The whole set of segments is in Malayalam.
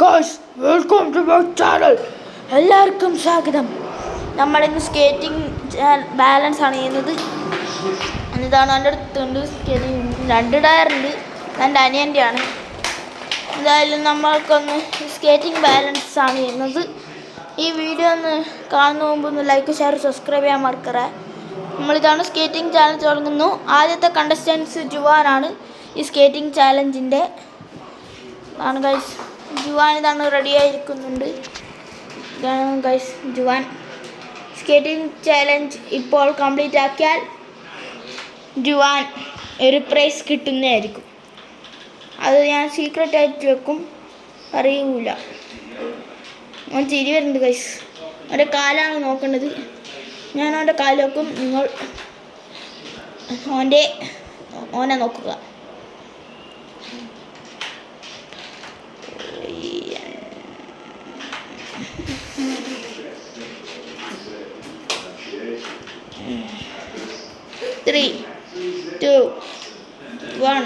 guys, welcome to my channel. എല്ലാവർക്കും സ്വാഗതം. നമ്മളിന്ന് സ്കേറ്റിംഗ് ബാലൻസ് ആണ് ചെയ്യുന്നത്. ഇതാണ് എൻ്റെ അടുത്തുണ്ട് സ്കേറ്റിംഗ് 2 ടയറുണ്ട്. എൻ്റെ അനിയൻ്റെയാണ്. എന്തായാലും നമ്മൾക്കൊന്ന് സ്കേറ്റിംഗ് ബാലൻസ് ആണ് ചെയ്യുന്നത്. ഈ വീഡിയോ ഒന്ന് കാണുന്ന മുമ്പ് ഒന്ന് ലൈക്ക് ഷെയർ സബ്സ്ക്രൈബ് ചെയ്യാൻ മറക്കരുത്. നമ്മളിതാണ് സ്കേറ്റിംഗ് ചാലഞ്ച് തുടങ്ങുന്നു. ആദ്യത്തെ കണ്ടസ്റ്റൻസ് ജുവാനാണ് ഈ സ്കേറ്റിംഗ് ചാലഞ്ചിൻ്റെ ആണ് ഗൈസ്. ജുവാൻ ഇതാണ് റെഡിയായിരിക്കുന്നുണ്ട്. ഇതാണ് ഗൈസ് ജുവാൻ. സ്കേറ്റിംഗ് ചാലഞ്ച് ഇപ്പോൾ കംപ്ലീറ്റ് ആക്കിയാൽ ജുവാൻ ഒരു പ്രൈസ് കിട്ടുന്നതായിരിക്കും. അത് ഞാൻ സീക്രട്ട് ആയിട്ട് വെക്കും, അറിയൂല. അവൻ ചിരി വരുന്നുണ്ട് ഗൈസ്. അവൻ്റെ കാലാണ് നോക്കേണ്ടത്. ഞാൻ അവൻ്റെ കാല് നോക്കും, നിങ്ങൾ ഓനെ നോക്കുക. Three, two, one.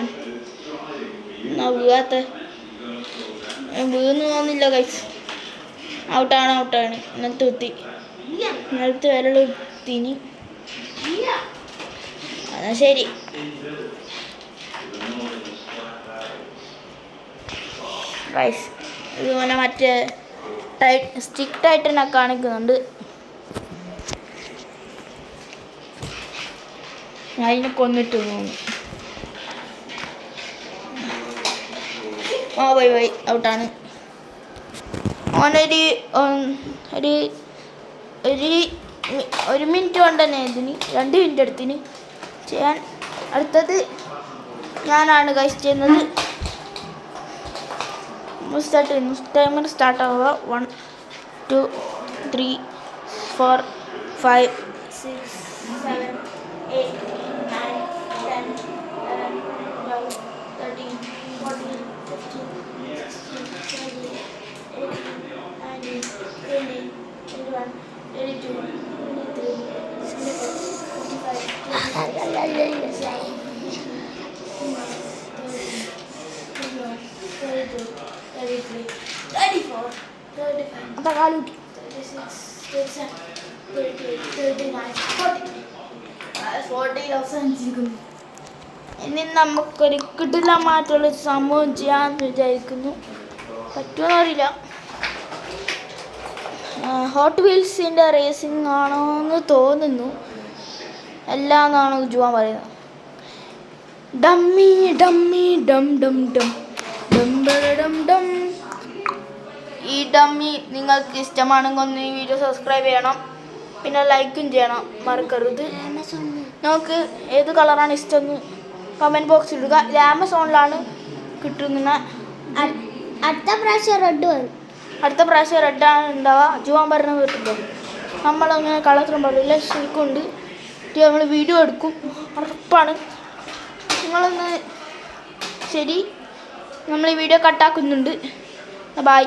വീന്ന് തോന്നില്ല ഗൈസ്. ഔട്ടാണ്. നിലത്ത് വിരലെടുത്തിന്. എന്നാ ശരി. ഗൈസ് ഇതുപോലെ മറ്റേ സ്ട്രിക്റ്റായിട്ട് തന്നെ കാണിക്കുന്നുണ്ട്. അതിനെ കൊന്നിട്ട് തോന്നുന്നു. പോയി ഔട്ടാണ്. ഓനൊരു ഒരു മിനിറ്റ് കൊണ്ട് തന്നെ ഇതിന് 2 മിനിറ്റ് എടുത്തിന് ചെയ്യാൻ. അടുത്തത് ഞാനാണ് ഗൈസ് ചെയ്യുന്നത്. ടൈമർ സ്റ്റാർട്ട് ആവുക. 1 2 3 4 5 6 7 8 9 10 11 12 13 14 15 16 17 18 19 20 21 22 ഇനി നമുക്കൊരു കിടിലമായിട്ടുള്ള സംഭവം ചെയ്യാമെന്ന് വിചാരിക്കുന്നു. പറ്റുമെന്ന് അറിയില്ല. ഹോട്ട് വീൽസിൻ്റെ റേസിംഗ് ആണോ എന്ന് തോന്നുന്നു. എല്ലാന്നാണ് ജുവാൻ പറയുന്നത്. ഡമ്മി ഡമ്മി ഡം ഡം ഡം ഡം ഡം ഡം. ഈ ഡമ്മി നിങ്ങൾക്ക് ഇഷ്ടമാണെങ്കിൽ ഒന്ന് ഈ വീഡിയോ സബ്സ്ക്രൈബ് ചെയ്യണം, പിന്നെ ലൈക്കും ചെയ്യണം മറക്കരുത്. നമുക്ക് ഏത് കളറാണ് ഇഷ്ടമെന്ന് കമൻറ്റ് ബോക്സിൽ ഇടുക. ഇത് ആമസോണിലാണ് കിട്ടുന്ന. അടുത്ത പ്രാവശ്യം റെഡാണ് ഉണ്ടാവുക. ജുവാൻ പറഞ്ഞ കേട്ടിട്ടോ. നമ്മളങ്ങനെ കളത്തിലും പറയില്ല, ശരിക്കുണ്ട്. നമ്മൾ വീഡിയോ എടുക്കും, ഉറപ്പാണ്. നിങ്ങളൊന്ന് ശരി, നമ്മൾ ഈ വീഡിയോ കട്ടാക്കുന്നുണ്ട്. ബൈ.